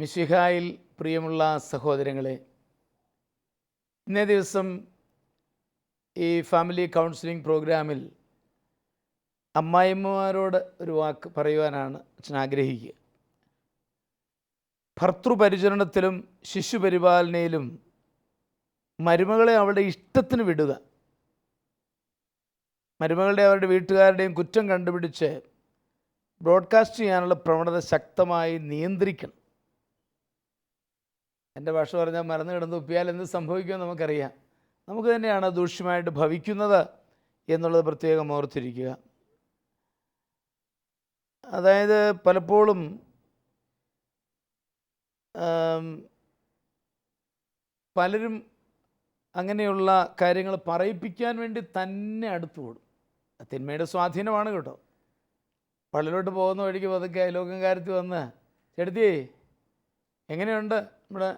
മിശിഹായിൽ പ്രിയമുള്ള സഹോദരങ്ങളെ, ഇന്നേ ദിവസം ഈ ഫാമിലി കൗൺസിലിംഗ് പ്രോഗ്രാമിൽ അമ്മായിമ്മമാരോട് ഒരു വാക്ക് പറയുവാനാണ് അച്ഛൻ ആഗ്രഹിക്കുക. ഭർത്തൃപരിചരണത്തിലും ശിശുപരിപാലനയിലും മരുമകളെ അവളുടെ ഇഷ്ടത്തിന് വിടുക, മരുമകളുടെ അവരുടെ വീട്ടുകാരുടെയും കുറ്റം കണ്ടുപിടിച്ച് ബ്രോഡ്കാസ്റ്റ് ചെയ്യാനുള്ള പ്രവണത ശക്തമായി നിയന്ത്രിക്കണം. എൻ്റെ ഭാഷ പറഞ്ഞാൽ മറന്നു കിടന്ന് ഉപ്പിയാൽ എന്ത് സംഭവിക്കുമെന്ന് നമുക്കറിയാം. നമുക്ക് തന്നെയാണ് ദൂഷ്യമായിട്ട് ഭവിക്കുന്നത് എന്നുള്ളത് പ്രത്യേകം ഓർത്തിരിക്കുക. അതായത് പലപ്പോഴും പലരും അങ്ങനെയുള്ള കാര്യങ്ങൾ പറയിപ്പിക്കാൻ വേണ്ടി തന്നെ അടുത്തു കൂടും. തിന്മയുടെ സ്വാധീനമാണ് കേട്ടോ. പള്ളിയിലോട്ട് പോകുന്ന വഴിക്ക് പതുക്കെ അയലോക്കംകാരത്തിൽ വന്ന് ചെടുത്തിയേ എങ്ങനെയുണ്ട് നമ്മുടെ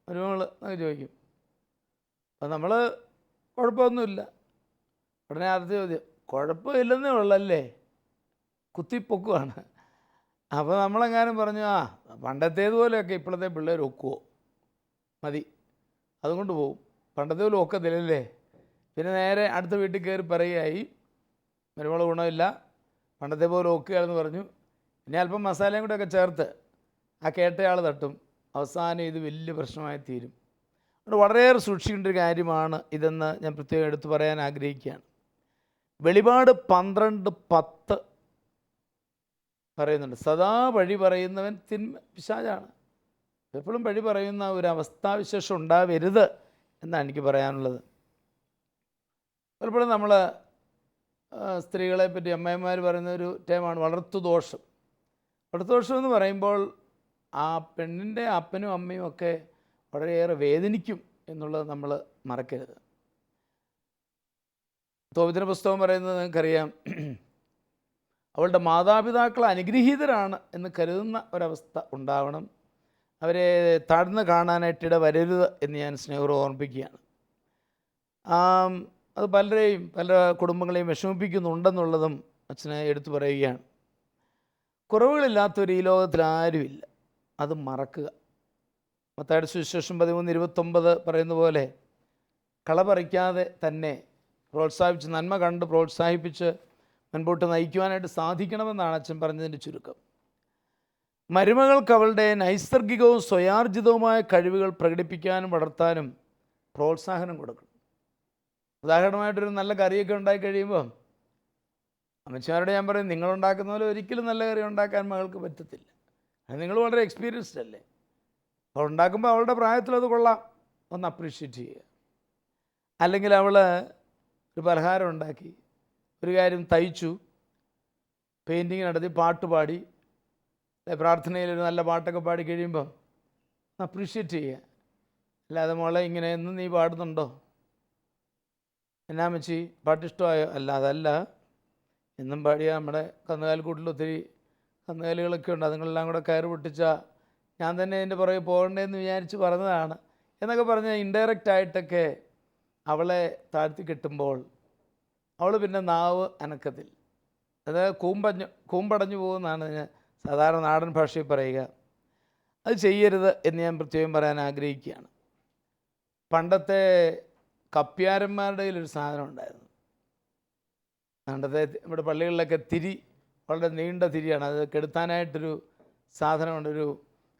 മരുമകൾ എന്നൊക്കെ ചോദിക്കും. അപ്പം നമ്മൾ കുഴപ്പമൊന്നുമില്ല. ഉടനെ അടുത്ത ചോദ്യം, കുഴപ്പമില്ലെന്നേ ഉള്ളല്ലേ, കുത്തിപ്പൊക്കുവാണ്. അപ്പോൾ നമ്മളെങ്ങാനും പറഞ്ഞു, പണ്ടത്തേതുപോലെയൊക്കെ ഇപ്പോഴത്തെ പിള്ളേർ ഒക്കുവോ, മതി, അതുകൊണ്ട് പോവും, പണ്ടത്തെ പോലെ ഒക്കത്തില്ലല്ലേ. പിന്നെ നേരെ അടുത്ത വീട്ടിൽ കയറി പറയുകയായി, മരുമകൾ ഗുണമില്ല, പണ്ടത്തെ പോലെ ഒക്കുകയാണെന്ന് പറഞ്ഞു. പിന്നെ അല്പം മസാലയും കൂടെ ഒക്കെ ചേർത്ത് ആ കേട്ടയാൾ തട്ടും. അവസാനം ഇത് വലിയ പ്രശ്നമായി തീരും. അതുകൊണ്ട് വളരെയേറെ സൂക്ഷിക്കേണ്ട ഒരു കാര്യമാണ് ഇതെന്ന് ഞാൻ പ്രത്യേകം എടുത്തു പറയാൻ ആഗ്രഹിക്കുകയാണ്. വെളിപാട് 12:10 പറയുന്നുണ്ട്, സദാ വഴി പറയുന്നവൻ പിശാചാണ്. എപ്പോഴും വഴി പറയുന്ന ഒരു അവസ്ഥാവിശേഷം ഉണ്ടാവരുത് എന്നാണ് എനിക്ക് പറയാനുള്ളത്. പലപ്പോഴും നമ്മൾ സ്ത്രീകളെ പറ്റി അമ്മയന്മാർ പറയുന്ന ഒരു ടേമാണ് വളർത്തുദോഷം. വളർത്തുദോഷം എന്ന് പറയുമ്പോൾ ആ പെണ്ണിൻ്റെ അപ്പനും അമ്മയും ഒക്കെ വളരെയേറെ വേദനിക്കും എന്നുള്ളത് നമ്മൾ മറക്കരുത്. തോബിത്തിൻ്റെ പുസ്തകം പറയുന്നത് നിങ്ങൾക്കറിയാം, അവളുടെ മാതാപിതാക്കൾ അനുഗ്രഹീതരാണ് എന്ന് കരുതുന്ന ഒരവസ്ഥ ഉണ്ടാവണം. അവരെ താഴ്ന്ന് കാണാനായിട്ടിട വരരുത് എന്ന് ഞാൻ സ്നേഹപൂർവ്വം ഓർമ്മിപ്പിക്കുകയാണ്. അത് പലരെയും പല കുടുംബങ്ങളെയും വിഷമിപ്പിക്കുന്നുണ്ടെന്നുള്ളതും അച്ഛനെ എടുത്തു പറയുകയാണ്. കുറവുകളില്ലാത്തൊരു ഈ ലോകത്തിൽ ആരുമില്ല, അത് മറക്കുക. മത്തായിയുടെ സുവിശേഷം 13:29 പറയുന്ന പോലെ കള പറിക്കാതെ തന്നെ പ്രോത്സാഹിപ്പിച്ച്, നന്മ കണ്ട് പ്രോത്സാഹിപ്പിച്ച് മുൻപോട്ട് നയിക്കുവാനായിട്ട് സാധിക്കണമെന്നാണ് അച്ഛൻ പറഞ്ഞതിൻ്റെ ചുരുക്കം. മരുമകൾക്ക് അവളുടെ നൈസർഗികവും സ്വയാർജിതവുമായ കഴിവുകൾ പ്രകടിപ്പിക്കാനും വളർത്താനും പ്രോത്സാഹനം കൊടുക്കണം. ഉദാഹരണമായിട്ടൊരു നല്ല കറിയൊക്കെ ഉണ്ടാക്കി കഴിയുമ്പോൾ അമ്മച്ചിമാരോട് ഞാൻ പറയും, നിങ്ങളുണ്ടാക്കുന്ന പോലെ ഒരിക്കലും നല്ല കറി ഉണ്ടാക്കാൻ മകൾക്ക് പറ്റത്തില്ല. അത് നിങ്ങൾ വളരെ എക്സ്പീരിയൻസ്ഡ് അല്ലേ. അപ്പോൾ ഉണ്ടാക്കുമ്പോൾ അവളുടെ പ്രായത്തിലത് കൊള്ളാം, ഒന്ന് അപ്രീഷിയേറ്റ് ചെയ്യുക. അല്ലെങ്കിൽ അവൾ ഒരു പലഹാരം ഉണ്ടാക്കി, ഒരു കാര്യം തയ്ച്ചു, പെയിൻറ്റിങ് നടത്തി, പാട്ട് പാടി, പ്രാർത്ഥനയിലൊരു നല്ല പാട്ടൊക്കെ പാടി കഴിയുമ്പം അപ്രീഷിയേറ്റ് ചെയ്യുക. അല്ലാതെ മോളെ ഇങ്ങനെ എന്നും നീ പാടുന്നുണ്ടോ, എന്നാ മച്ചി പാട്ടിഷ്ടമായോ, അല്ല അതല്ല, എന്നും പാടിയാൽ നമ്മുടെ കന്നുകാലിക്കൂട്ടിൽ ഒത്തിരി കന്നുകാലികളൊക്കെ ഉണ്ട്, അതുങ്ങളെല്ലാം കൂടെ കയറ് പൊട്ടിച്ചാൽ ഞാൻ തന്നെ എൻ്റെ പുറകെ പോകണ്ടേന്ന് വിചാരിച്ച് പറഞ്ഞതാണ് എന്നൊക്കെ പറഞ്ഞ് ഇൻഡയറക്റ്റായിട്ടൊക്കെ അവളെ താഴ്ത്തി കെട്ടുമ്പോൾ അവൾ പിന്നെ നാവ് അനക്കത്തില്ല. അത് കൂമ്പടഞ്ഞു പോകുമെന്നാണ് ഞാൻ സാധാരണ നാടൻ ഭാഷയിൽ പറയുക. അത് ചെയ്യരുത് എന്ന് ഞാൻ പ്രത്യേകം പറയാൻ ആഗ്രഹിക്കുകയാണ്. പണ്ടത്തെ കപ്പ്യാരന്മാരുടെ കയ്യിലൊരു സാധനം ഉണ്ടായിരുന്നു. പണ്ടത്തെ ഇവിടെ പള്ളികളിലൊക്കെ തിരി, വളരെ നീണ്ട തിരിയാണ്, അത് കെടുത്താനായിട്ടൊരു സാധനമുണ്ട്, ഒരു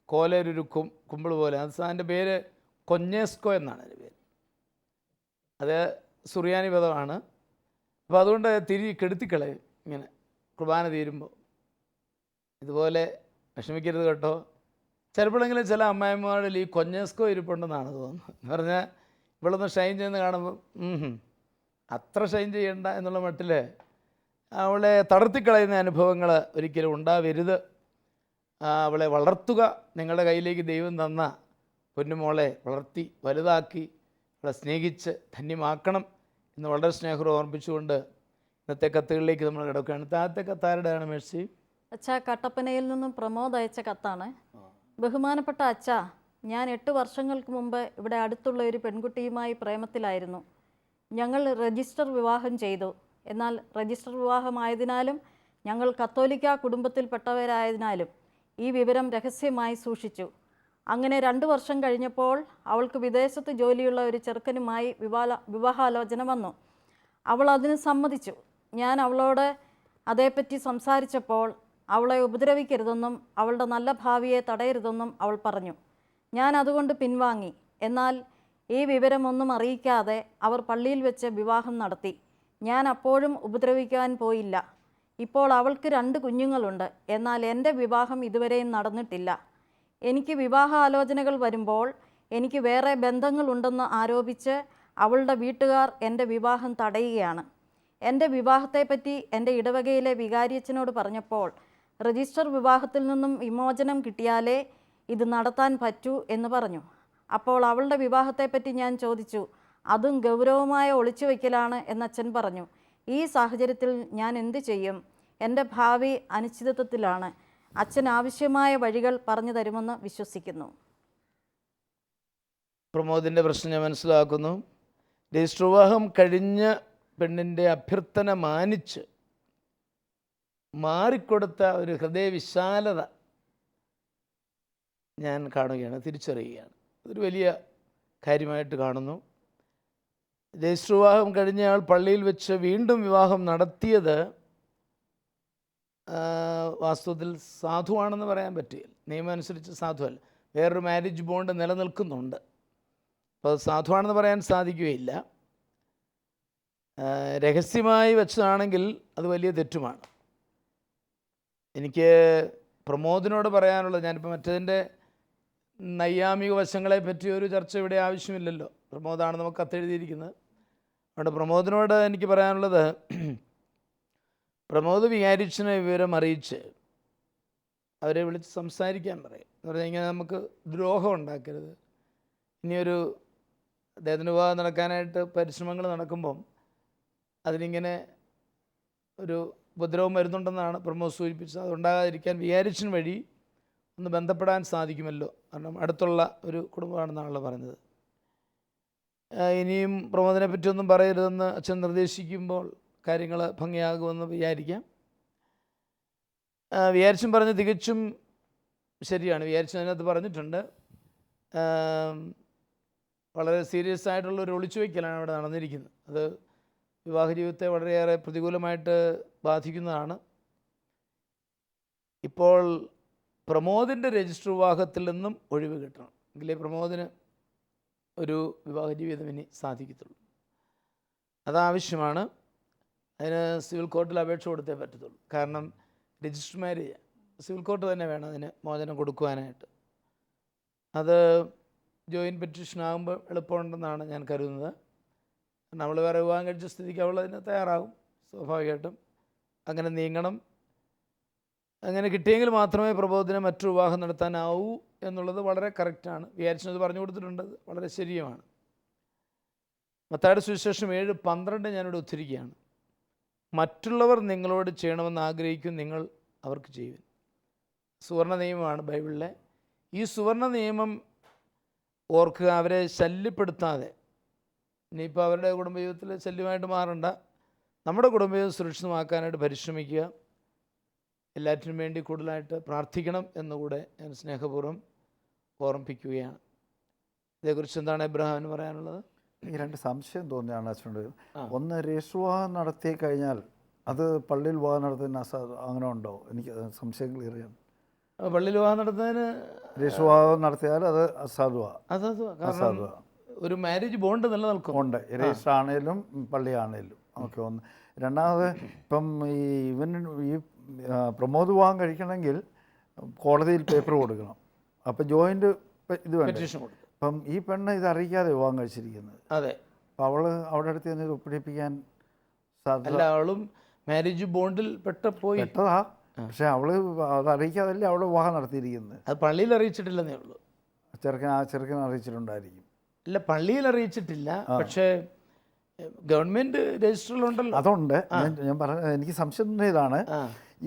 കോലൊരു കുമ്പിൾ പോലെ. അതിൻ്റെ പേര് കൊഞ്ഞേസ്കോ എന്നാണ് അതിൻ്റെ പേര്. അത് സുറിയാനി പദമാണ്. അപ്പോൾ അതുകൊണ്ട് തിരി കെടുത്തിക്കളയും ഇങ്ങനെ കുർബാന തീരുമ്പോൾ. ഇതുപോലെ വിഷമിക്കരുത് കേട്ടോ. ചിലപ്പോഴെങ്കിലും ചില അമ്മായിമാരിൽ ഈ കൊഞ്ഞേസ്കോ ഇരിപ്പുണ്ടെന്നാണ് തോന്നുന്നത്. എന്ന് പറഞ്ഞാൽ ഇവളൊന്ന് ഷൈൻ ചെയ്യുന്ന കാണുമ്പോൾ അത്ര ഷൈൻ ചെയ്യണ്ട എന്നുള്ള മട്ടിൽ അവളെ തളർത്തിക്കളയുന്ന അനുഭവങ്ങൾ ഒരിക്കലും ഉണ്ടാവരുത്. അവളെ വളർത്തുക. നിങ്ങളുടെ കയ്യിലേക്ക് ദൈവം തന്ന പൊന്നുമോളെ വളർത്തി വലുതാക്കി അവളെ സ്നേഹിച്ച് ധന്യമാക്കണം എന്ന് വളരെ സ്നേഹം ഓർമ്മിപ്പിച്ചുകൊണ്ട് ഇന്നത്തെ കത്തുകളിലേക്ക് നമ്മൾ കിടക്കുകയാണ്. താഴത്തെ കത്താരുടെയാണ് മേഴ്സി? അച്ഛാ, കട്ടപ്പനയിൽ നിന്നും പ്രമോദ് അയച്ച കത്താണ്. ബഹുമാനപ്പെട്ട അച്ഛാ, ഞാൻ 8 വർഷങ്ങൾക്ക് മുമ്പ് ഇവിടെ അടുത്തുള്ള ഒരു പെൺകുട്ടിയുമായി പ്രേമത്തിലായിരുന്നു. ഞങ്ങൾ രജിസ്റ്റർ വിവാഹം ചെയ്തു. എന്നാൽ രജിസ്റ്റർ വിവാഹമായതിനാലും ഞങ്ങൾ കത്തോലിക്ക കുടുംബത്തിൽപ്പെട്ടവരായതിനാലും ഈ വിവരം രഹസ്യമായി സൂക്ഷിച്ചു. അങ്ങനെ 2 വർഷം കഴിഞ്ഞപ്പോൾ അവൾക്ക് വിദേശത്ത് ജോലിയുള്ള ഒരു ചെറുക്കനുമായി വിവാഹാലോചന വന്നു. അവൾ അതിന് സമ്മതിച്ചു. ഞാൻ അവളോട് അതേപ്പറ്റി സംസാരിച്ചപ്പോൾ അവളെ ഉപദ്രവിക്കരുതെന്നും അവളുടെ നല്ല ഭാവിയെ തടയരുതെന്നും അവൾ പറഞ്ഞു. ഞാൻ അതുകൊണ്ട് പിൻവാങ്ങി. എന്നാൽ ഈ വിവരമൊന്നും അറിയിക്കാതെ അവർ പള്ളിയിൽ വെച്ച് വിവാഹം നടത്തി. ഞാൻ അപ്പോഴും ഉപദ്രവിക്കാൻ പോയില്ല. ഇപ്പോൾ അവൾക്ക് 2 കുഞ്ഞുങ്ങളുണ്ട്. എന്നാൽ എൻ്റെ വിവാഹം ഇതുവരെയും നടന്നിട്ടില്ല. എനിക്ക് വിവാഹാലോചനകൾ വരുമ്പോൾ എനിക്ക് വേറെ ബന്ധങ്ങളുണ്ടെന്ന് ആരോപിച്ച് അവളുടെ വീട്ടുകാർ എൻ്റെ വിവാഹം തടയുകയാണ്. എൻ്റെ വിവാഹത്തെപ്പറ്റി എൻ്റെ ഇടവകയിലെ വികാരിയച്ഛനോട് പറഞ്ഞപ്പോൾ രജിസ്റ്റർ വിവാഹത്തിൽ നിന്നും വിമോചനം കിട്ടിയാലേ ഇത് നടത്താൻ പറ്റൂ എന്ന് പറഞ്ഞു. അപ്പോൾ അവളുടെ വിവാഹത്തെപ്പറ്റി ഞാൻ ചോദിച്ചു. അതും ഗൗരവമായ ഒളിച്ചുവെക്കലാണ് എന്നച്ഛൻ പറഞ്ഞു. ഈ സാഹചര്യത്തിൽ ഞാൻ എന്തു ചെയ്യും? എൻ്റെ ഭാവി അനിശ്ചിതത്വത്തിലാണ്. അച്ഛൻ ആവശ്യമായ വഴികൾ പറഞ്ഞു തരുമെന്ന് വിശ്വസിക്കുന്നു. പ്രമോദിൻ്റെ പ്രശ്നം ഞാൻ മനസ്സിലാക്കുന്നു. രജിസ്റ്റർ വിവാഹം കഴിഞ്ഞ പെണ്ണിൻ്റെ അഭ്യർത്ഥന മാനിച്ച് മാറിക്കൊടുത്ത ഒരു ഹൃദയവിശാലത ഞാൻ കാണുകയാണ്, തിരിച്ചറിയുകയാണ്. അതൊരു വലിയ കാര്യമായിട്ട് കാണുന്നു. രജിസ്റ്റർ വിവാഹം കഴിഞ്ഞയാൾ പള്ളിയിൽ വെച്ച് വീണ്ടും വിവാഹം നടത്തിയത് വാസ്തവത്തിൽ സാധുവാണെന്ന് പറയാൻ പറ്റില്ല. നിയമം അനുസരിച്ച് സാധുവല്ല. വേറൊരു മാരേജ് ബോണ്ട് നിലനിൽക്കുന്നുണ്ട്. അപ്പോൾ അത് സാധുവാണെന്ന് പറയാൻ സാധിക്കുകയില്ല. രഹസ്യമായി വെച്ചതാണെങ്കിൽ അത് വലിയ തെറ്റുമാണ്. എനിക്ക് പ്രമോദിനോട് പറയാനുള്ളത്, ഞാനിപ്പോൾ മറ്റതിൻ്റെ നൈയാമിക വശങ്ങളെ പറ്റി ഒരു ചർച്ച ഇവിടെ ആവശ്യമില്ലല്ലോ. പ്രമോദാണ് നമുക്ക് കത്തെഴുതിയിരിക്കുന്നത്. അതുകൊണ്ട് പ്രമോദിനോട് എനിക്ക് പറയാനുള്ളത്, പ്രമോദ് വികാരിച്ചനെ വിവരം അറിയിച്ച് അവരെ വിളിച്ച് സംസാരിക്കാൻ പറയും. എന്ന് പറഞ്ഞാൽ ഇങ്ങനെ നമുക്ക് ദ്രോഹം ഉണ്ടാക്കരുത്. ഇനിയൊരു അദ്ദേഹത്തിന് വിവാഹം നടക്കാനായിട്ട് പരിശ്രമങ്ങൾ നടക്കുമ്പം അതിനിങ്ങനെ ഒരു ഉപദ്രവം വരുന്നുണ്ടെന്നാണ് പ്രമോദ് സൂചിപ്പിച്ചത്. അതുണ്ടാകാതിരിക്കാൻ വികാരിച്ചൻ വഴി ഒന്ന് ബന്ധപ്പെടാൻ സാധിക്കുമല്ലോ. കാരണം അടുത്തുള്ള ഒരു കുടുംബമാണെന്നാണല്ലോ പറഞ്ഞത്. ഇനിയും പ്രമോദിനെ പറ്റിയൊന്നും പറയരുതെന്ന് അച്ഛൻ നിർദ്ദേശിക്കുമ്പോൾ കാര്യങ്ങൾ ഭംഗിയാകുമെന്ന് വിചാരിക്കാം. വിചാരിച്ചും പറഞ്ഞ് തികച്ചും ശരിയാണ്. വിചാരിച്ചും അതിനകത്ത് പറഞ്ഞിട്ടുണ്ട്, വളരെ സീരിയസ് ആയിട്ടുള്ളൊരു ഒളിച്ചുവയ്ക്കലാണ് അവിടെ നടന്നിരിക്കുന്നത്. അത് വിവാഹ ജീവിതത്തെ വളരെയേറെ പ്രതികൂലമായിട്ട് ബാധിക്കുന്നതാണ്. ഇപ്പോൾ പ്രമോദിൻ്റെ രജിസ്റ്റർ വിവാഹത്തിൽ നിന്നും ഒഴിവ് കിട്ടണം. എങ്കിലേ പ്രമോദിന് ഒരു വിവാഹ ജീവിതം ഇനി സാധിക്കത്തുള്ളൂ. അതാവശ്യമാണ്. അതിന് സിവിൽ കോർട്ടിൽ അപേക്ഷ കൊടുത്തേ പറ്റത്തുള്ളൂ. കാരണം രജിസ്റ്റർ മാരേജ് സിവിൽ കോർട്ട് തന്നെ വേണം അതിന് മോചനം കൊടുക്കുവാനായിട്ട്. അത് ജോയിൻറ്റ് പെറ്റീഷൻ ആകുമ്പോൾ എളുപ്പമുണ്ടെന്നാണ് ഞാൻ കരുതുന്നത്. കാരണം അവൾ വേറെ വിവാഹം കഴിച്ച സ്ഥിതിക്ക് അവൾ അതിന് തയ്യാറാകും. സ്വാഭാവികമായിട്ടും അങ്ങനെ നീങ്ങണം. അങ്ങനെ കിട്ടിയെങ്കിൽ മാത്രമേ പ്രബോധനം മറ്റൊരു വിവാഹം നടത്താനാവൂ എന്നുള്ളത് വളരെ കറക്റ്റാണ്. വിചാരിച്ചത് പറഞ്ഞു കൊടുത്തിട്ടുണ്ട്. വളരെ ശരിയുമാണ്. മത്തായിയുടെ സുവിശേഷം 7:12 ഞാനിവിടെ ഉദ്ധരിക്കുകയാണ്. മറ്റുള്ളവർ നിങ്ങളോട് ചെയ്യണമെന്ന് ആഗ്രഹിക്കും, നിങ്ങൾ അവർക്ക് ചെയ്യുവിൻ. സുവർണ നിയമമാണ് ബൈബിളിലെ. ഈ സുവർണ നിയമം ഓർക്കുക. അവരെ ശല്യപ്പെടുത്താതെ, ഇനിയിപ്പോൾ അവരുടെ കുടുംബജീവിതത്തിൽ ശല്യമായിട്ട് മാറണ്ട, നമ്മുടെ കുടുംബജീവിതം സുരക്ഷിതമാക്കാനായിട്ട് പരിശ്രമിക്കുക. എല്ലാറ്റിനും വേണ്ടി കൂടുതലായിട്ട് പ്രാർത്ഥിക്കണം എന്നുകൂടെ ഞാൻ സ്നേഹപൂർവ്വം ഓർമ്മിപ്പിക്കുകയാണ്. ഇതേക്കുറിച്ച് എന്താണ് എബ്രഹാമിന് പറയാനുള്ളത്? ഈ 2 സംശയം തോന്നിയാണ് അച്ഛനോട്. ഒന്ന്, രജിസ്റ്റർ വിവാഹം നടത്തി കഴിഞ്ഞാൽ അത് പള്ളിയിൽ വിവാഹം നടത്തുന്ന അങ്ങനെ ഉണ്ടോ? എനിക്ക് സംശയം ക്ലിയർ ചെയ്യണം. പള്ളിയിൽ വിവാഹം നടത്തുന്നതിന് രജിസ്റ്റർ വിവാഹം നടത്തിയാൽ അത് അസാധുവാണ്. കാരണം ഒരു മാരേജ് ബോണ്ട് നിലനിൽക്കും. ഉണ്ട്, രജിസ്റ്റർ ആണേലും പള്ളി ആണേലും. ഓക്കെ. ഒന്ന്. രണ്ടാമത്, ഇപ്പം ഈ പ്രമോദ് വിവാഹം കഴിക്കണമെങ്കിൽ കോടതിയിൽ പേപ്പർ കൊടുക്കണം. അപ്പം ജോയിൻ്റ് ഇത് വേണം. അപ്പം ഈ പെണ്ണ് ഇത് അറിയിക്കാതെ വിവാഹം കഴിച്ചിരിക്കുന്നത്. അതെ. അപ്പം അവിടെ അടുത്ത് നിന്ന് ഇത് ഒപ്പിടിപ്പിക്കാൻ സാധ്യത. അവളും മാരേജ് ബോണ്ടിൽ പെട്ടതാ. പക്ഷെ അവള് അത് അറിയിക്കാതല്ലേ അവിടെ വിവാഹം നടത്തിയിരിക്കുന്നത്. അത് പള്ളിയിൽ അറിയിച്ചിട്ടില്ലെന്നേ ഉള്ളൂ. ചെറുക്കൻ അറിയിച്ചിട്ടുണ്ടായിരിക്കും. ഇല്ല, പള്ളിയിൽ അറിയിച്ചിട്ടില്ല. പക്ഷേ ഗവൺമെന്റ് രജിസ്റ്ററിലുണ്ടല്ലോ. അതുണ്ട്. ഞാൻ പറഞ്ഞ എനിക്ക് സംശയം ഇതാണ്.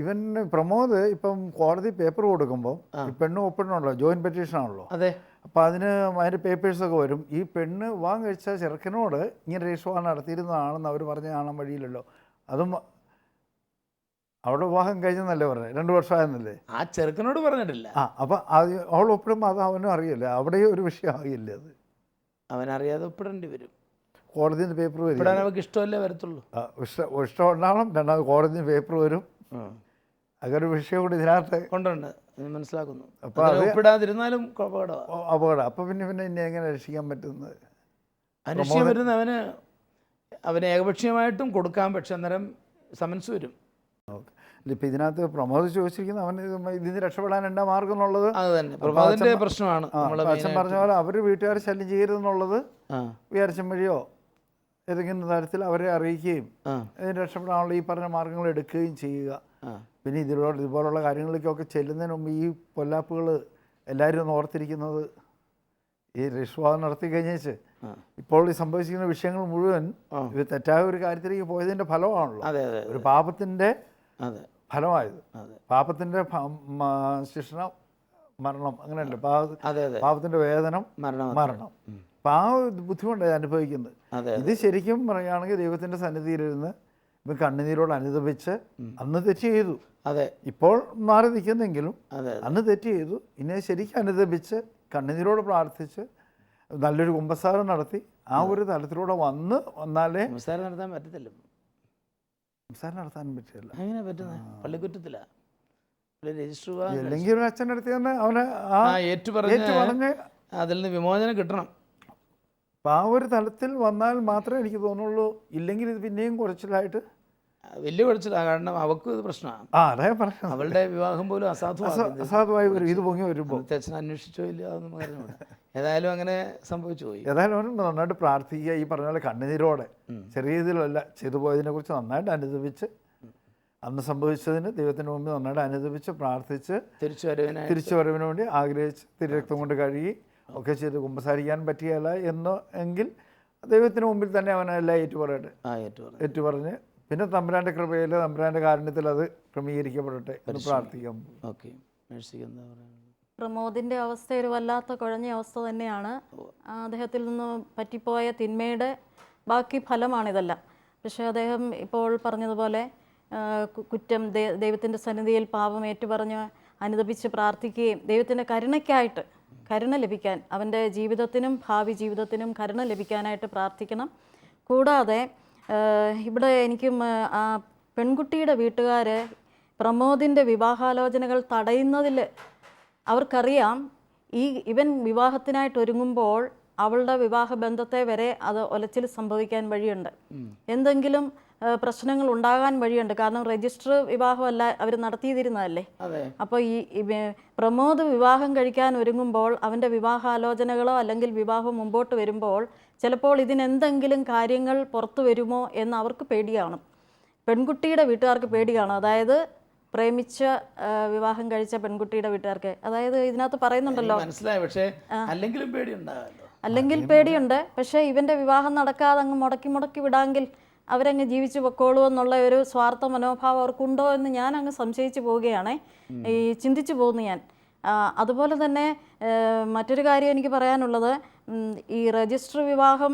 ഇവൻ പ്രമോദ് ഇപ്പം കോടതി പേപ്പർ കൊടുക്കുമ്പോൾ ഈ പെണ്ണ് ഒപ്പിടണമല്ലോ, ജോയിൻറ്റ് പെറ്റീഷൻ ആണല്ലോ. അതെ. അപ്പോൾ അതിൻ്റെ പേപ്പേഴ്സൊക്കെ വരും. ഈ പെണ്ണ് വിവാഹം കഴിച്ച ചെറുക്കനോട് ഇങ്ങനെ രജിസ്റ്റർ വിവാഹം നടത്തിയിരുന്നതാണെന്ന് അവർ പറഞ്ഞ് കാണാൻ വഴിയില്ലല്ലോ. അതും അവിടെ വിവാഹം കഴിഞ്ഞെന്നല്ലേ പറഞ്ഞത്, 2 വർഷമായെന്നല്ലേ? ആ ചെറുക്കനോട് പറഞ്ഞിട്ടില്ല. അപ്പം അത് അവൾ ഒപ്പിടുമ്പോൾ അത് അവനും അറിയില്ല, അവിടെ ഒരു വിഷയമാകില്ല അത്. അവനറിയാതെ ഒപ്പിടേണ്ടി വരും. കോടതിയിൽ പേപ്പർ വരും. ഒപ്പിടാൻ അവർക്ക് ഇഷ്ടമല്ലേ വരത്തുള്ളൂ. ഇഷ്ടം ഉണ്ടാവണം, രണ്ടാമത് കോടതിയിൽ പേപ്പർ വരും. അങ്ങനെ ഒരു വിഷയം കൂടി ഇതിനകത്ത് കൊണ്ടുണ്ട്, മനസ്സിലാക്കുന്നു. അപ്പോൾ അത് ഒപ്പിടാതിരുന്നാലും അപകടം. അപ്പം പിന്നെ ഇനി എങ്ങനെ രക്ഷിക്കാൻ പറ്റുന്നത്? അന്വേഷിക്കാൻ പറ്റുന്ന അവന് ഏകപക്ഷീയമായിട്ടും കൊടുക്കാം, പക്ഷെ അന്നേരം സമൻസ് വരും. ഓക്കെ. ഇപ്പം ഇതിനകത്ത് പ്രമോദ് ചോദിച്ചിരിക്കുന്നത് അവന് ഇതിന് രക്ഷപ്പെടാൻ എന്താ മാർഗം എന്നുള്ളത് അത് തന്നെ പ്രമോദിന്റെ പ്രശ്നമാണ്. അച്ഛൻ പറഞ്ഞ പോലെ അവർ വീട്ടുകാർ ശല്യം ചെയ്യരുതെന്നുള്ളത് വിചാരിച്ചും വഴിയോ ഏതെങ്കിലും തരത്തിൽ അവരെ അറിയിക്കുകയും ഇതിന് രക്ഷപ്പെടാനുള്ള ഈ പറഞ്ഞ മാർഗങ്ങൾ എടുക്കുകയും ചെയ്യുക. പിന്നെ ഇതുപോലുള്ള കാര്യങ്ങളിലേക്കൊക്കെ ചെല്ലുന്നതിന് മുമ്പ് ഈ പൊല്ലാപ്പുകൾ എല്ലാവരും ഒന്ന് ഓർത്തിരിക്കുന്നത്, ഈ രജിസ്ട്രവാദം നടത്തി കഴിഞ്ഞേച്ച് ഇപ്പോൾ ഈ സംഭവിച്ചിരിക്കുന്ന വിഷയങ്ങൾ മുഴുവൻ ഇത് തെറ്റായ ഒരു കാര്യത്തിലേക്ക് പോയതിൻ്റെ ഫലമാണല്ലോ. ഒരു പാപത്തിൻ്റെ ഫലമായത്. പാപത്തിൻ്റെ ശിക്ഷ മരണം, അങ്ങനെയല്ലേ? പാപത്തിൻ്റെ വേദനം മരണം. അപ്പം ആ ബുദ്ധിമുട്ടാണ് അനുഭവിക്കുന്നത്. ഇത് ശരിക്കും പറയുകയാണെങ്കിൽ ദൈവത്തിൻ്റെ സന്നിധിയിലിരുന്ന് ഇപ്പം കണ്ണുനീരോട് അനുദപിച്ച് അന്ന് തെറ്റ് ചെയ്തു, ഇപ്പോൾ മാറി നിൽക്കുന്നെങ്കിലും അന്ന് തെറ്റ് ചെയ്തു, ഇനി ശരിക്കും അനുദപിച്ച് കണ്ണുനീരോട് പ്രാർത്ഥിച്ച് നല്ലൊരു കുമ്പസാരം നടത്തി ആ ഒരു തലത്തിലൂടെ വന്നാലേ. കുമ്പസാരം നടത്താൻ പറ്റത്തില്ല. കുമ്പസാരം നടത്താനും പറ്റില്ല. അങ്ങനെ പറ്റുന്ന പള്ളിക്കുറ്റത്തില്ല. അല്ലെങ്കിൽ ഒരു അച്ഛൻ്റെ അടുത്ത് തന്നെ അവനെ ഏറ്റുപറഞ്ഞ് അതിൽ നിന്ന് വിമോചനം കിട്ടണം. അപ്പം ആ ഒരു തലത്തിൽ വന്നാൽ മാത്രമേ എനിക്ക് തോന്നുള്ളൂ. ഇല്ലെങ്കിൽ ഇത് പിന്നെയും കുറച്ചിലായിട്ട് വലിയ കുഴച്ചിലാണ്. കാരണം അവക്കും ഇത് പ്രശ്നമാണ്. അതേ പറഞ്ഞു, അവളുടെ വിവാഹം പോലും അസാധുവായി വരും ഇത് പൊങ്ങി വരുമ്പോൾ. അച്ഛൻ അന്വേഷിച്ചോ ഇല്ല അതൊന്നും പറഞ്ഞില്ല. ഏതായാലും അങ്ങനെ സംഭവിച്ചു പോയി. ഏതായാലും അവൻ നന്നായിട്ട് പ്രാർത്ഥിക്കുക, ഈ പറഞ്ഞ പോലെ കണ്ണുനീരോടെ, ചെറിയ രീതിയിലല്ല, ചെയ്തു പോയതിനെ കുറിച്ച് നന്നായിട്ട് അനുദപിച്ച് അന്ന് സംഭവിച്ചതിന് ദൈവത്തിന് മുമ്പിൽ നന്നായിട്ട് അനുദപിച്ച് പ്രാർത്ഥിച്ച് തിരിച്ചു വരവിന് വേണ്ടി ആഗ്രഹിച്ച് തിരുരക്തം കൊണ്ട് കഴുകി ഒക്കെ ചെയ്ത് കുമ്പസാരിക്കാൻ പറ്റിയല്ല എങ്കിൽ ദൈവത്തിന് മുമ്പിൽ തന്നെ അവനെല്ലാം ഏറ്റുപറഞ്ഞ് പിന്നെ തമ്പുരാൻ്റെ കൃപയിൽ തമ്പുരാൻ്റെ കാരുണ്യത്തിൽ അത് ക്രമീകരിക്കപ്പെടട്ടെ എന്ന് പ്രാർത്ഥിക്കാം. പ്രമോദിൻ്റെ അവസ്ഥ ഒരു വല്ലാത്ത കുഴഞ്ഞ അവസ്ഥ തന്നെയാണ്. അദ്ദേഹത്തിൽ നിന്ന് പറ്റിപ്പോയ തിന്മയുടെ ബാക്കി ഫലമാണിതെല്ലാം. പക്ഷേ അദ്ദേഹം ഇപ്പോൾ പറഞ്ഞതുപോലെ കുറ്റം ദൈവത്തിൻ്റെ സന്നിധിയിൽ പാപം ഏറ്റുപറഞ്ഞ് അനുദപിച്ച് പ്രാർത്ഥിക്കുകയും ദൈവത്തിൻ്റെ കരുണ ലഭിക്കാൻ, അവൻ്റെ ജീവിതത്തിനും ഭാവി ജീവിതത്തിനും കരുണ ലഭിക്കാനായിട്ട് പ്രാർത്ഥിക്കണം. കൂടാതെ ഇവിടെ എനിക്കും ആ പെൺകുട്ടിയുടെ വീട്ടുകാർ പ്രമോദിൻ്റെ വിവാഹാലോചനകൾ തടയുന്നതിൽ അവർക്കറിയാം ഇവൻ വിവാഹത്തിനായിട്ട് ഒരുങ്ങുമ്പോൾ അവളുടെ വിവാഹബന്ധത്തെ വരെ അത് ഒലച്ചിൽ സംഭവിക്കാൻ വഴിയുണ്ട്, എന്തെങ്കിലും പ്രശ്നങ്ങൾ ഉണ്ടാകാൻ വഴിയുണ്ട്. കാരണം രജിസ്റ്റർ വിവാഹമല്ല അവർ നടത്തിയിരുന്നതല്ലേ. അപ്പോൾ ഈ പ്രമോദ് വിവാഹം കഴിക്കാൻ ഒരുങ്ങുമ്പോൾ അവൻ്റെ വിവാഹാലോചനകളോ അല്ലെങ്കിൽ വിവാഹം മുമ്പോട്ട് വരുമ്പോൾ ചിലപ്പോൾ ഇതിനെന്തെങ്കിലും കാര്യങ്ങൾ പുറത്തു വരുമോ എന്ന് അവർക്ക് പേടിയാണ്. പെൺകുട്ടിയുടെ വീട്ടുകാർക്ക് പേടിയാണ്. അതായത് പ്രേമിച്ച വിവാഹം കഴിച്ച പെൺകുട്ടിയുടെ വീട്ടുകാർക്ക്. അതായത് ഇതിനകത്ത് പറയുന്നുണ്ടല്ലോ, അല്ലെങ്കിൽ പേടിയുണ്ട്. പക്ഷേ ഇവൻ്റെ വിവാഹം നടക്കാതെ അങ്ങ് മുടക്കി വിടാമെങ്കിൽ അവരങ്ങ് ജീവിച്ചു പൊക്കോളൂ എന്നുള്ള ഒരു സ്വാർത്ഥ മനോഭാവം അവർക്കുണ്ടോ എന്ന് ഞാൻ അങ്ങ് സംശയിച്ചു പോവുകയാണേ, ചിന്തിച്ചു പോകുന്നു ഞാൻ. അതുപോലെ തന്നെ മറ്റൊരു കാര്യം എനിക്ക് പറയാനുള്ളത്, ഈ രജിസ്റ്റർ വിവാഹം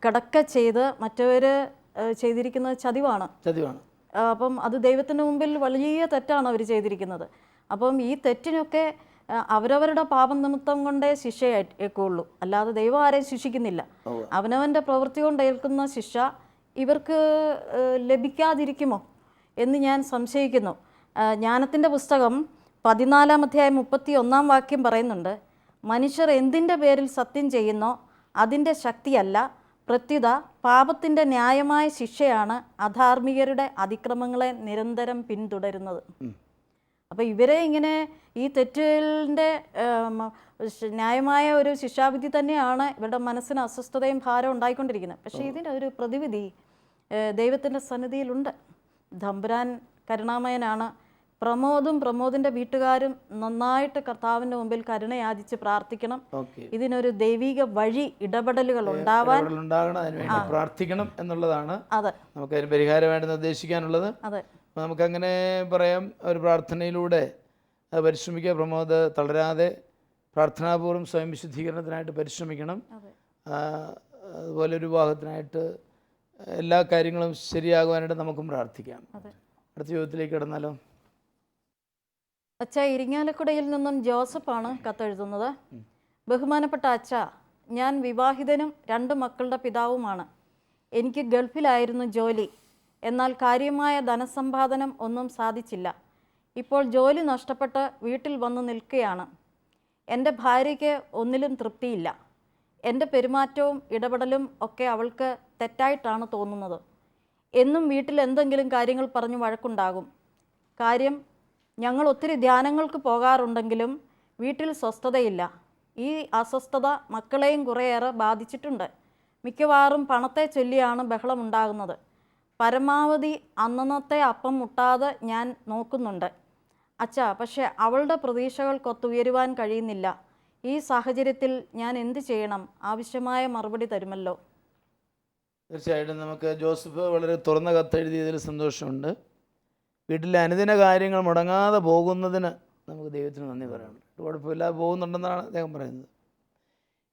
കിടക്ക ചെയ്ത് മറ്റവർ ചെയ്തിരിക്കുന്നത് ചതിവാണ്. അപ്പം അത് ദൈവത്തിൻ്റെ മുമ്പിൽ വലിയ തെറ്റാണ് അവർ ചെയ്തിരിക്കുന്നത്. അപ്പം ഈ തെറ്റിനൊക്കെ അവരവരുടെ പാപം നിമിത്തം കൊണ്ടേ ശിക്ഷ ഏൽക്കുള്ളൂ, അല്ലാതെ ദൈവം ആരെയും ശിക്ഷിക്കുന്നില്ല. അവനവൻ്റെ പ്രവൃത്തി കൊണ്ട് ഏൽക്കുന്ന ശിക്ഷ ഇവർക്ക് ലഭിക്കാതിരിക്കുമോ എന്ന് ഞാൻ സംശയിക്കുന്നു. ജ്ഞാനത്തിൻ്റെ പുസ്തകം 14-ാം അധ്യായം 31-ാം വാക്യം പറയുന്നുണ്ട്, മനുഷ്യർ എന്തിൻ്റെ പേരിൽ സത്യം ചെയ്യുന്നോ അതിൻ്റെ ശക്തിയല്ല, പ്രത്യുത പാപത്തിൻ്റെ ന്യായമായ ശിക്ഷയാണ് അധാർമികരുടെ അതിക്രമങ്ങളെ നിരന്തരം പിന്തുടരുന്നത്. അപ്പോൾ ഇവരെ ഇങ്ങനെ ഈ തെറ്റിൻ്റെ ന്യായമായ ഒരു ശിക്ഷാവിധി തന്നെയാണ് ഇവരുടെ മനസ്സിന് അസ്വസ്ഥതയും ഭാരവും ഉണ്ടായിക്കൊണ്ടിരിക്കുന്നത്. പക്ഷേ ഇതിൻ്റെ ഒരു പ്രതിവിധി ദൈവത്തിൻ്റെ സന്നിധിയിലുണ്ട്. തമ്പുരാൻ കരുണാമയനാണ്. പ്രമോദിൻ്റെ വീട്ടുകാരും നന്നായിട്ട് കർത്താവിൻ്റെ മുമ്പിൽ കരുണയാചിച്ച് പ്രാർത്ഥിക്കണം. ഇതിനൊരു ദൈവിക വഴി ഇടപെടലുകൾ ഉണ്ടാവാൻ പ്രാർത്ഥിക്കണം എന്നുള്ളതാണ് നമുക്ക് അതിന് പരിഹാരമായിട്ട് നിർദ്ദേശിക്കാനുള്ളത്. നമുക്കങ്ങനെ പറയാം, ഒരു പ്രാർത്ഥനയിലൂടെ അത് പരിശ്രമിക്കുക. പ്രമോദ് തളരാതെ പ്രാർത്ഥനാപൂർവ്വം സ്വയം വിശുദ്ധീകരണത്തിനായിട്ട് പരിശ്രമിക്കണം. അതുപോലെ ഒരു വിവാഹത്തിനായിട്ട് എല്ലാ കാര്യങ്ങളും ശരിയാകുവാനായിട്ട് നമുക്കും പ്രാർത്ഥിക്കാം. അടുത്ത ചോദ്യത്തിലേക്ക് കിടന്നാലോ? അച്ഛ, ഇരിങ്ങാലക്കുടയിൽ നിന്നും ജോസഫാണ് കത്തെഴുതുന്നത്. ബഹുമാനപ്പെട്ട അച്ഛ, ഞാൻ വിവാഹിതനും 2 മക്കളുടെ പിതാവുമാണ്. എനിക്ക് ഗൾഫിലായിരുന്നു ജോലി. എന്നാൽ കാര്യമായ ധനസമ്പാദനം ഒന്നും സാധിച്ചില്ല. ഇപ്പോൾ ജോലി നഷ്ടപ്പെട്ട് വീട്ടിൽ വന്ന് നിൽക്കുകയാണ്. എൻ്റെ ഭാര്യയ്ക്ക് ഒന്നിലും തൃപ്തിയില്ല. എൻ്റെ പെരുമാറ്റവും ഇടപെടലും ഒക്കെ അവൾക്ക് തെറ്റായിട്ടാണ് തോന്നുന്നത്. എന്നും വീട്ടിൽ എന്തെങ്കിലും കാര്യങ്ങൾ പറഞ്ഞ് വഴക്കുണ്ടാകും. കാര്യം, ഞങ്ങൾ ഒത്തിരി ധ്യാനങ്ങൾക്ക് പോകാറുണ്ടെങ്കിലും വീട്ടിൽ സ്വസ്ഥതയില്ല. ഈ അസ്വസ്ഥത മക്കളെയും കുറേയേറെ ബാധിച്ചിട്ടുണ്ട്. മിക്കവാറും പണത്തെ ചൊല്ലിയാണ് ബഹളമുണ്ടാകുന്നത്. പരമാവധി അന്നന്നത്തെ അപ്പം മുട്ടാതെ ഞാൻ നോക്കുന്നുണ്ട് അച്ഛാ. പക്ഷേ അവളുടെ പ്രതീക്ഷകൾക്കൊത്തുയരുവാൻ കഴിയുന്നില്ല. ഈ സാഹചര്യത്തിൽ ഞാൻ എന്ത് ചെയ്യണം? ആവശ്യമായ മറുപടി തരുമല്ലോ. തീർച്ചയായിട്ടും നമുക്ക് ജോസഫ് വളരെ തുറന്ന കത്തെഴുതിയതിൽ സന്തോഷമുണ്ട്. വീട്ടിലെ അനുദിന കാര്യങ്ങൾ മുടങ്ങാതെ പോകുന്നതിന് നമുക്ക് ദൈവത്തിന് നന്ദി പറയാനുണ്ട്. കുഴപ്പമില്ലാതെ പോകുന്നുണ്ടെന്നാണ് അദ്ദേഹം പറയുന്നത്.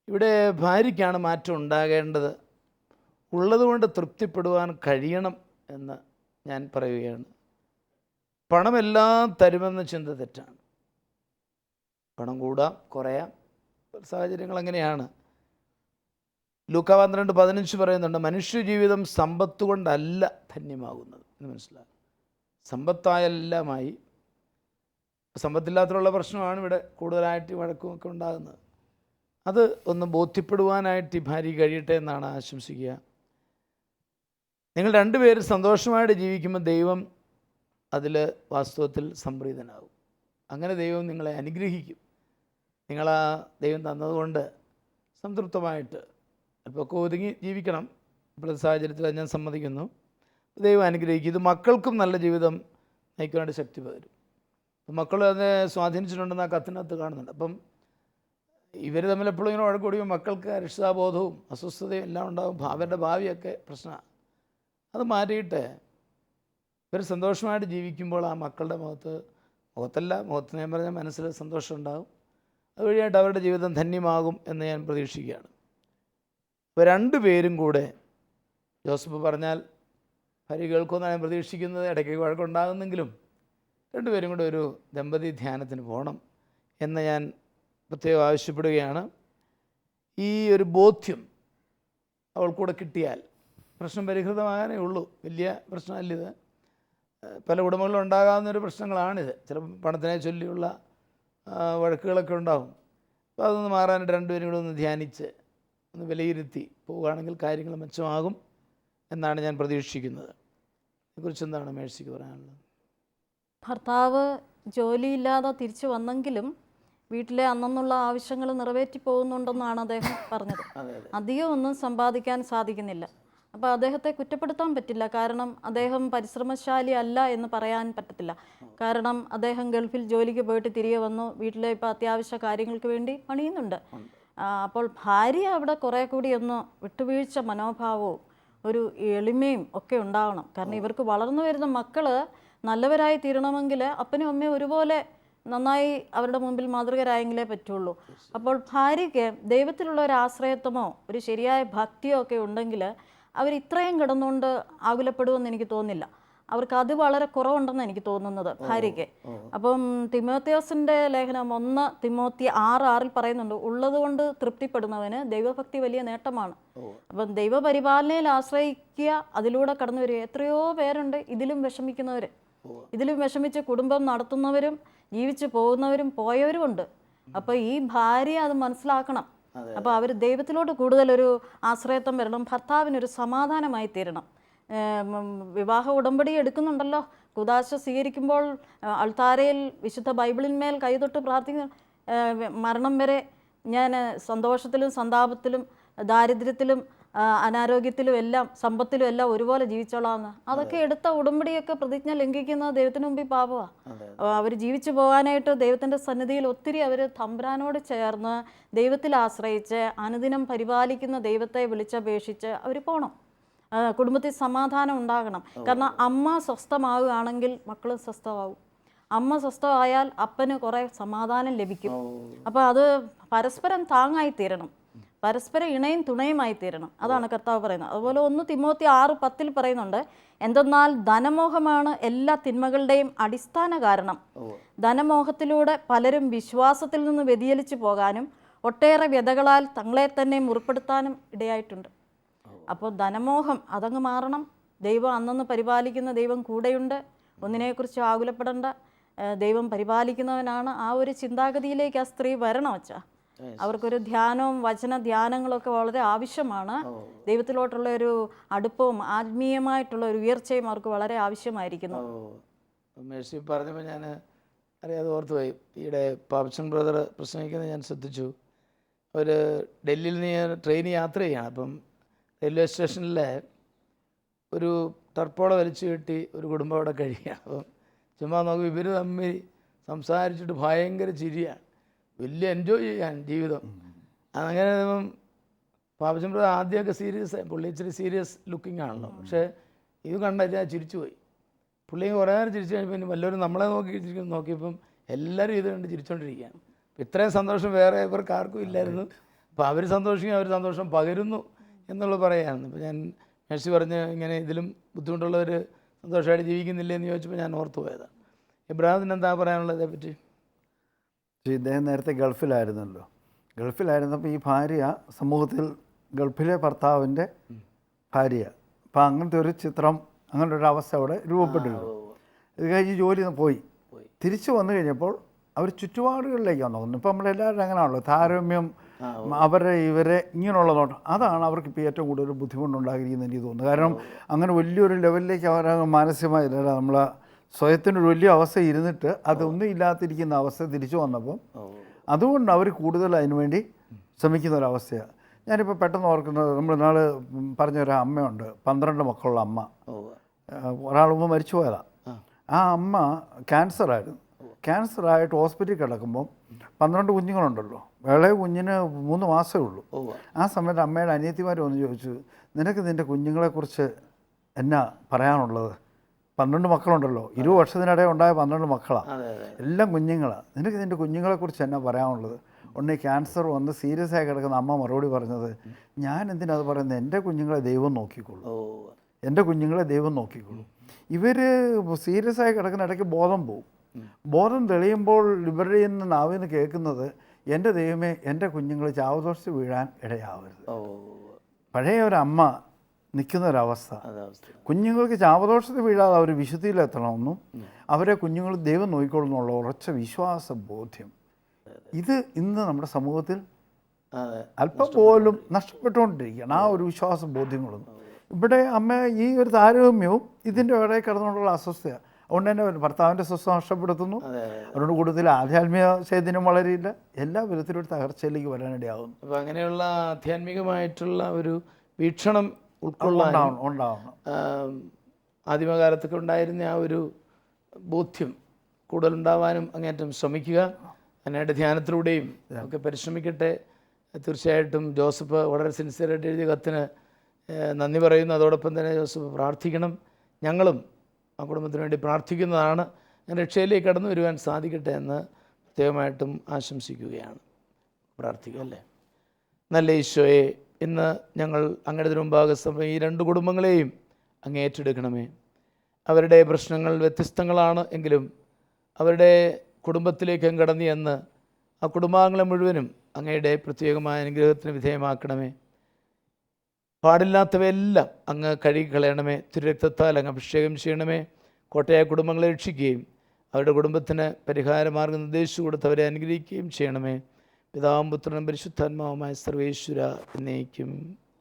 ഇവിടെ ഭാര്യയ്ക്കാണ് മാറ്റം ഉണ്ടാകേണ്ടത്. ഉള്ളതുകൊണ്ട് തൃപ്തിപ്പെടുവാൻ കഴിയണം എന്ന് ഞാൻ പറയുകയാണ്. പണമെല്ലാം തരുമെന്ന ചിന്ത തെറ്റാണ്. പണം കൂടാം കുറയാം, സാഹചര്യങ്ങൾ അങ്ങനെയാണ്. ലൂക്കാ 12:15 പറയുന്നുണ്ട്, മനുഷ്യജീവിതം സമ്പത്ത് കൊണ്ടല്ല ധന്യമാകുന്നത് എന്ന് മനസ്സിലാകും. സമ്പത്തായെല്ലാമായി. സമ്പത്തില്ലാത്തുള്ള പ്രശ്നമാണ് ഇവിടെ കൂടുതലായിട്ട് വഴക്കുമൊക്കെ ഉണ്ടാകുന്നത്. അത് ഒന്ന് ബോധ്യപ്പെടുവാനായിട്ട് ഈ ഭാര്യ കഴിയട്ടെ എന്നാണ് ആശംസിക്കുക. നിങ്ങൾ 2 പേരും സന്തോഷമായിട്ട് ജീവിക്കുമ്പോൾ ദൈവം അതിൽ വാസ്തവത്തിൽ സംപ്രീതനാകും. അങ്ങനെ ദൈവം നിങ്ങളെ അനുഗ്രഹിക്കും. നിങ്ങളാ ദൈവം തന്നതുകൊണ്ട് സംതൃപ്തമായിട്ട് അല്പമൊക്കെ ഒതുങ്ങി ജീവിക്കണം. ഇപ്പോഴത്തെ സാഹചര്യത്തിൽ ഞാൻ സമ്മതിക്കുന്നു. ദൈവം അനുഗ്രഹിക്കും. ഇത് മക്കൾക്കും നല്ല ജീവിതം നയിക്കാനായിട്ട് ശക്തി പകരും. മക്കൾ അതിനെ സ്വാധീനിച്ചിട്ടുണ്ടെന്ന് ആ കത്തിനകത്ത് കാണുന്നുണ്ട്. അപ്പം ഇവർ തമ്മിൽ എപ്പോഴും ഇങ്ങനെ വഴക്കൂടിയും മക്കൾക്ക് അരക്ഷിതാബോധവും അസ്വസ്ഥതയും എല്ലാം ഉണ്ടാകും. അവരുടെ ഭാവിയൊക്കെ പ്രശ്നമാണ്. അത് മാറ്റിയിട്ട് ഇവർ സന്തോഷമായിട്ട് ജീവിക്കുമ്പോൾ ആ മക്കളുടെ മുഖത്തല്ല, മുഖത്ത് ഞാൻ പറഞ്ഞാൽ മനസ്സിൽ സന്തോഷം ഉണ്ടാകും. അതുവഴിയായിട്ട് അവരുടെ ജീവിതം ധന്യമാകും എന്ന് ഞാൻ പ്രതീക്ഷിക്കുകയാണ്. ഇപ്പോൾ 2 പേരും കൂടെ, ജോസഫ് പറഞ്ഞാൽ ഭാര്യ കേൾക്കുമെന്നാണ് ഞാൻ പ്രതീക്ഷിക്കുന്നത്. ഇടയ്ക്ക് വഴക്കുണ്ടാകുന്നെങ്കിലും 2 പേരും കൂടെ ഒരു ദമ്പതി ധ്യാനത്തിന് പോകണം എന്ന് ഞാൻ പ്രത്യേകം ആവശ്യപ്പെടുകയാണ്. ഈ ഒരു ബോധ്യം അവൾക്കൂടെ കിട്ടിയാൽ പ്രശ്നം പരിഹൃതമാകാനേ ഉള്ളൂ. വലിയ പ്രശ്നമല്ലിത്. പല കുടുംബങ്ങളിലും ഉണ്ടാകാവുന്നൊരു പ്രശ്നങ്ങളാണിത്. ചിലപ്പോൾ പണത്തിനെ ചൊല്ലിയുള്ള വഴക്കുകളൊക്കെ ഉണ്ടാകും. അപ്പോൾ അതൊന്ന് മാറാനായിട്ട് 2 പേരും കൂടെ ഒന്ന് ധ്യാനിച്ച് ഒന്ന് വിലയിരുത്തി പോവുകയാണെങ്കിൽ കാര്യങ്ങൾ മെച്ചമാകും എന്നാണ് ഞാൻ പ്രതീക്ഷിക്കുന്നത്. ഇതിനെക്കുറിച്ച് എന്താണ് മേഴ്സിക്ക് പറയാനുള്ളത്? ഭർത്താവ് ജോലിയില്ലാതെ തിരിച്ചു വന്നെങ്കിലും വീട്ടിലെ അന്നുള്ള ആവശ്യങ്ങൾ നിറവേറ്റി പോകുന്നുണ്ടെന്നാണ് അദ്ദേഹം പറഞ്ഞത്. അധികം ഒന്നും സമ്പാദിക്കാൻ സാധിക്കുന്നില്ല. അപ്പോൾ അദ്ദേഹത്തെ കുറ്റപ്പെടുത്താൻ പറ്റില്ല. കാരണം അദ്ദേഹം പരിശ്രമശാലി അല്ല എന്ന് പറയാൻ പറ്റത്തില്ല. കാരണം അദ്ദേഹം ഗൾഫിൽ ജോലിക്ക് പോയിട്ട് തിരികെ വന്നു. വീട്ടിലെ ഇപ്പോൾ അത്യാവശ്യ കാര്യങ്ങൾക്ക് വേണ്ടി പണിയുന്നുണ്ട്. അപ്പോൾ ഭാര്യ അവിടെ കുറേ കൂടി ഒന്ന് വിട്ടുവീഴ്ച മനോഭാവവും ഒരു എളിമയും ഒക്കെ ഉണ്ടാവണം. കാരണം ഇവർക്ക് വളർന്നു വരുന്ന മക്കൾ നല്ലവരായി തീരണമെങ്കിൽ അപ്പനും അമ്മയും ഒരുപോലെ നന്നായി അവരുടെ മുമ്പിൽ മാതൃകരായെങ്കിലേ പറ്റുള്ളൂ. അപ്പോൾ ഭാര്യയ്ക്ക് ദൈവത്തിലുള്ള ഒരു ആശ്രയത്വമോ ഒരു ശരിയായ ഭക്തിയോ ഒക്കെ ഉണ്ടെങ്കിൽ അവർ ഇത്രയും കിടന്നുകൊണ്ട് ആകുലപ്പെടുമെന്ന് എനിക്ക് തോന്നുന്നില്ല. അവർക്ക് അത് വളരെ കുറവുണ്ടെന്ന് എനിക്ക് തോന്നുന്നത് ഭാര്യയ്ക്ക്. അപ്പം തിമോത്തിയോസിൻ്റെ ലേഖനം 1 തിമോത്തി 6:6 പറയുന്നുണ്ട്, ഉള്ളതുകൊണ്ട് തൃപ്തിപ്പെടുന്നവന് ദൈവഭക്തി വലിയ നേട്ടമാണ്. അപ്പം ദൈവപരിപാലനയിൽ ആശ്രയിക്കുക, അതിലൂടെ കടന്നു വരിക. എത്രയോ പേരുണ്ട് ഇതിലും വിഷമിക്കുന്നവർ. ഇതിലും വിഷമിച്ച് കുടുംബം നടത്തുന്നവരും ജീവിച്ചു പോകുന്നവരും പോയവരും ഉണ്ട്. അപ്പോൾ ഈ ഭാര്യ അത് മനസ്സിലാക്കണം. അപ്പോൾ അവർ ദൈവത്തിലോട്ട് കൂടുതലൊരു ആശ്രയത്വം വരണം. ഭർത്താവിനൊരു സമാധാനമായി തീരണം. വിവാഹ ഉടമ്പടി എടുക്കുന്നുണ്ടല്ലോ, കുദാശ സ്വീകരിക്കുമ്പോൾ അൾത്താരയിൽ വിശുദ്ധ ബൈബിളിന്മേൽ കൈതൊട്ട് പ്രാർത്ഥിക്കുന്ന മരണം വരെ ഞാൻ സന്തോഷത്തിലും സന്താപത്തിലും ദാരിദ്ര്യത്തിലും അനാരോഗ്യത്തിലും എല്ലാം സമ്പത്തിലും എല്ലാം ഒരുപോലെ ജീവിച്ചോളാമെന്ന്. അതൊക്കെ എടുത്ത ഉടമ്പടിയൊക്കെ പ്രതിജ്ഞ ലംഘിക്കുന്ന ദൈവത്തിന് മുമ്പിൽ പാപമാണ്. അവർ ജീവിച്ചു പോകാനായിട്ട് ദൈവത്തിൻ്റെ സന്നിധിയിൽ ഒത്തിരി അവർ തമ്പുരാനോട് ചേർന്ന് ദൈവത്തിൽ ആശ്രയിച്ച് അനുദിനം പരിപാലിക്കുന്ന ദൈവത്തെ വിളിച്ചപേക്ഷിച്ച് അവർ പോകണം. കുടുംബത്തിൽ സമാധാനം ഉണ്ടാകണം. കാരണം അമ്മ സ്വസ്ഥമാവുകയാണെങ്കിൽ മക്കളും സ്വസ്ഥമാവും. അമ്മ സ്വസ്ഥമായാൽ അപ്പന് കുറേ സമാധാനം ലഭിക്കും. അപ്പോൾ അത് പരസ്പരം താങ്ങായി തീരണം. പരസ്പരം ഇണയും തുണയുമായി തീരണം. അതാണ് കർത്താവ് പറയുന്നത്. അതുപോലെ 1 തിമോത്തി 6:10 പറയുന്നുണ്ട്, എന്തെന്നാൽ ധനമോഹമാണ് എല്ലാ തിന്മകളുടെയും അടിസ്ഥാന കാരണം. ധനമോഹത്തിലൂടെ പലരും വിശ്വാസത്തിൽ നിന്ന് വ്യതിചലിച്ചു പോകാനും ഒട്ടേറെ വ്യതകളാൽ തങ്ങളെ തന്നെ മുറിപ്പെടുത്താനും ഇടയായിട്ടുണ്ട്. അപ്പോൾ ധനമോഹം അതങ്ങ് മാറണം. ദൈവം അന്നന്ന് പരിപാലിക്കുന്ന ദൈവം കൂടെയുണ്ട്, ഒന്നിനെക്കുറിച്ച് ആകുലപ്പെടേണ്ട, ദൈവം പരിപാലിക്കുന്നവനാണ്. ആ ഒരു ചിന്താഗതിയിലേക്ക് ആ സ്ത്രീ വരണം അച്ഛാ. അവർക്കൊരു ധ്യാനവും വചന ധ്യാനങ്ങളൊക്കെ വളരെ ആവശ്യമാണ്. ദൈവത്തിലോട്ടുള്ള ഒരു അടുപ്പവും ആത്മീയമായിട്ടുള്ള ഒരു ഉയർച്ചയും അവർക്ക് വളരെ ആവശ്യമായിരിക്കുന്നു. മേഴ്സി പറഞ്ഞപ്പോൾ ഞാൻ അറിയാതെ ഓർത്തുപോയി. ഈയിടെ പാപ്പച്ചൻ ബ്രദർ പ്രസംഗിക്കുന്നത് ഞാൻ ശ്രദ്ധിച്ചു. ഒരു ഡൽഹിയിൽ നിന്ന് ട്രെയിൻ യാത്ര ചെയ്യണം. അപ്പം റെയിൽവേ സ്റ്റേഷനിൽ ഒരു ടർപ്പോള വലിച്ചു കെട്ടി ഒരു കുടുംബം അവിടെ കഴിയുകയാണ്. അപ്പം ചുമ്മാ നോക്കി ഇവർ തമ്മിൽ സംസാരിച്ചിട്ട് ഭയങ്കര ചിരിയാണ്, വലിയ എൻജോയ് ചെയ്യാൻ ജീവിതം. അങ്ങനെ പാപ്പച്ചൻ ബ്രദർ ആദ്യമൊക്കെ സീരിയസ്, പുള്ളി ഇച്ചിരി സീരിയസ് ലുക്കിംഗ് ആണല്ലോ. പക്ഷേ ഇത് കണ്ടിട്ട് ചിരിച്ചു പോയി. പുള്ളി കുറേ നേരം ചിരിച്ചു കഴിഞ്ഞപ്പോൾ പിന്നെ വല്ലവരും നമ്മളെ നോക്കിയപ്പം എല്ലാവരും ഇത് കണ്ട് ചിരിച്ചുകൊണ്ടിരിക്കുകയാണ്. അപ്പം ഇത്രയും സന്തോഷം വേറെ ഇവർക്ക് ആർക്കും ഇല്ലായിരുന്നു. അപ്പോൾ അവർ സന്തോഷിക്കും, അവർ സന്തോഷം പകരുന്നു എന്നുള്ളത് പറയുകയാണ്. അപ്പോൾ ഞാൻ മേഴ്സി പറഞ്ഞ് ഇങ്ങനെ ഇതിലും ബുദ്ധിമുട്ടുള്ളവർ സന്തോഷമായിട്ട് ജീവിക്കുന്നില്ലേ എന്ന് ചോദിച്ചപ്പോൾ ഞാൻ ഓർത്തു പോയതാണ്. ഇബ്രാഹിമിന് എന്താ പറയാനുള്ളത് ഇതേപ്പറ്റി? ഇദ്ദേഹം നേരത്തെ ഗൾഫിലായിരുന്നല്ലോ. ഗൾഫിലായിരുന്നപ്പോൾ ഈ ഭാര്യ സമൂഹത്തിൽ ഗൾഫിലെ ഭർത്താവിൻ്റെ ഭാര്യ. അപ്പം അങ്ങനത്തെ ഒരു ചിത്രം, അങ്ങനത്തെ ഒരു അവസ്ഥ അവിടെ രൂപപ്പെട്ടിരുന്നു. ഇത് കഴിഞ്ഞ് ജോലി പോയി തിരിച്ചു വന്നു കഴിഞ്ഞപ്പോൾ അവർ ചുറ്റുപാടുകളിലേക്കാണ് നോക്കുന്നത്. ഇപ്പം നമ്മളെല്ലാവരും അങ്ങനെയാണല്ലോ, താരതമ്യം, അവരെ ഇവരെ ഇങ്ങനെയുള്ള നോട്ടം. അതാണ് അവർക്ക് ഇപ്പോൾ ഏറ്റവും കൂടുതൽ ബുദ്ധിമുട്ടുണ്ടായിരിക്കുന്നത് എനിക്ക് തോന്നുന്നു. കാരണം അങ്ങനെ വലിയൊരു ലെവലിലേക്ക് അവർ മാനസികമായി നമ്മളെ സ്വയത്തിനൊരു വലിയ അവസ്ഥ ഇരുന്നിട്ട് അതൊന്നും ഇല്ലാതിരിക്കുന്ന അവസ്ഥ തിരിച്ചു വന്നപ്പം അതുകൊണ്ട് അവർ കൂടുതൽ അതിനുവേണ്ടി ശ്രമിക്കുന്ന ഒരവസ്ഥയാണ്. ഞാനിപ്പോൾ പെട്ടെന്ന് ഓർക്കുന്നത്, നമ്മൾ നാൾ പറഞ്ഞൊരു അമ്മയുണ്ട്, 12 മക്കളുള്ള അമ്മ. ഒരാൾ മുമ്പ് മരിച്ചു പോയതാണ്. ആ അമ്മ ക്യാൻസറായിരുന്നു. ക്യാൻസറായിട്ട് ഹോസ്പിറ്റലിൽ കിടക്കുമ്പം 12 കുഞ്ഞുങ്ങളുണ്ടല്ലോ, ഇളയ കുഞ്ഞിന് 3 മാസമേ ഉള്ളൂ. ആ സമയത്ത് അമ്മയുടെ അനിയത്തിമാർ വന്ന് ചോദിച്ചു, നിനക്ക് നിൻ്റെ കുഞ്ഞുങ്ങളെക്കുറിച്ച് എന്നാ പറയാനുള്ളത്? 12 മക്കളുണ്ടല്ലോ, 20 വർഷത്തിനിടെ ഉണ്ടായ 12 മക്കളാണ്, എല്ലാം കുഞ്ഞുങ്ങളാണ്. നിനക്ക് നിൻ്റെ കുഞ്ഞുങ്ങളെക്കുറിച്ച് എന്നാ പറയാനുള്ളത്? ഉടനെ ക്യാൻസർ വന്ന് സീരിയസ് ആയി കിടക്കുന്ന അമ്മ മറുപടി പറഞ്ഞത്, ഞാൻ എന്തിനാ അത് പറയുന്നത്, എൻ്റെ കുഞ്ഞുങ്ങളെ ദൈവം നോക്കിക്കോളൂ, എൻ്റെ കുഞ്ഞുങ്ങളെ ദൈവം നോക്കിക്കോളൂ. ഇവർ സീരിയസ് ആയി കിടക്കുന്ന ഇടയ്ക്ക് ബോധം പോവും. ബോധം തെളിയുമ്പോൾ ഇവരുടെ നിന്ന് നാവിൽ നിന്ന് കേൾക്കുന്നത്, എൻ്റെ ദൈവമേ എൻ്റെ കുഞ്ഞുങ്ങൾ ചാവദോഷത്തിൽ വീഴാൻ ഇടയാവരുത്. പഴയ ഒരമ്മ നിൽക്കുന്ന ഒരവസ്ഥ, കുഞ്ഞുങ്ങൾക്ക് ചാവദോഷത്തിൽ വീഴാതെ അവർ വിശുദ്ധിയിലെത്തണമെന്നും അവരെ കുഞ്ഞുങ്ങൾ ദൈവം നോക്കിക്കൊള്ളുന്നുള്ള ഉറച്ച വിശ്വാസ ബോധ്യം, ഇത് ഇന്ന് നമ്മുടെ സമൂഹത്തിൽ അല്പം പോലും നഷ്ടപ്പെട്ടുകൊണ്ടിരിക്കുകയാണ്. ആ ഒരു വിശ്വാസ ബോധ്യങ്ങളൊന്നും ഇവിടെ അമ്മ ഈ ഒരു താരതമ്യവും ഇതിൻ്റെ ഇടയിൽ കിടന്നുകൊണ്ടുള്ള അസ്വസ്ഥയാണ്. അതുകൊണ്ട് തന്നെ ഭർത്താവിൻ്റെ സ്വസ്ഥത നഷ്ടപ്പെടുത്തുന്നു. അതുകൊണ്ട് കൂടുതൽ ആധ്യാത്മിക ചൈതന്യം വളരെയില്ല, എല്ലാ വിധത്തിലും ഒരു തകർച്ചയിലേക്ക് വരാനിടയാകുന്നു. അപ്പോൾ അങ്ങനെയുള്ള ആധ്യാത്മികമായിട്ടുള്ള ഒരു വീക്ഷണം ഉൾക്കൊള്ളാൻ ഉണ്ടാവണം. ആദിമകാലത്തൊക്കെ ഉണ്ടായിരുന്ന ആ ഒരു ബോധ്യം കൂടുതലുണ്ടാവാനും അങ്ങേറ്റം ശ്രമിക്കുക. അതിനായിട്ട് ധ്യാനത്തിലൂടെയും ഒക്കെ പരിശ്രമിക്കട്ടെ. തീർച്ചയായിട്ടും ജോസഫ് വളരെ സിൻസിയറായിട്ട് എഴുതിയ കത്തിന് നന്ദി പറയുന്നു. അതോടൊപ്പം തന്നെ ജോസഫ് പ്രാർത്ഥിക്കണം, ഞങ്ങളും ആ കുടുംബത്തിന് വേണ്ടി പ്രാർത്ഥിക്കുന്നതാണ്. രക്ഷയിലേക്ക് കടന്നു വരുവാൻ സാധിക്കട്ടെ എന്ന് പ്രത്യേകമായിട്ടും ആശംസിക്കുകയാണ്. പ്രാർത്ഥിക്കുക അല്ലേ? നല്ല ഈശോയെ, ഇന്ന് ഞങ്ങൾ അങ്ങയുടെ മുമ്പാകെ ഈ 2 കുടുംബങ്ങളെയും അങ്ങ് ഏറ്റെടുക്കണമേ. അവരുടെ പ്രശ്നങ്ങൾ വ്യത്യസ്തങ്ങളാണ് എങ്കിലും അവരുടെ കുടുംബത്തിലേക്ക് അങ്ങ് കടന്നു എന്ന് ആ കുടുംബാംഗങ്ങളെ മുഴുവനും അങ്ങയുടെ പ്രത്യേകമായ അനുഗ്രഹത്തിന് വിധേയമാക്കണമേ. പാടില്ലാത്തവയെല്ലാം അങ്ങ് കഴുകിക്കളയണമേ. തിരുരക്തത്താൽ അങ്ങ് അഭിഷേകം ചെയ്യണമേ. കോട്ടയായ കുടുംബങ്ങളെ രക്ഷിക്കുകയും അവരുടെ കുടുംബത്തിന് പരിഹാരമാർഗ്ഗം നിർദ്ദേശിച്ചു കൊടുത്തവരെ അനുഗ്രഹിക്കുകയും ചെയ്യണമേ. പിതാവും പുത്രനും പരിശുദ്ധാത്മാവുമായ സർവേശ്വര എന്നേക്കും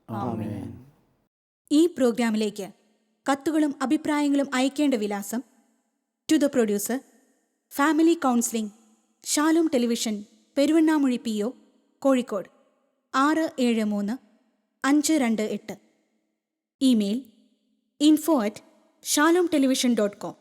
ആമേൻ. ഈ പ്രോഗ്രാമിലേക്ക് കത്തുകളും അഭിപ്രായങ്ങളും അയക്കേണ്ട വിലാസം: to the producer, family counselling, Shalom television, Peruvannamuzhi PO, Kozhikode 673-528. Email info@shalomtelevision.com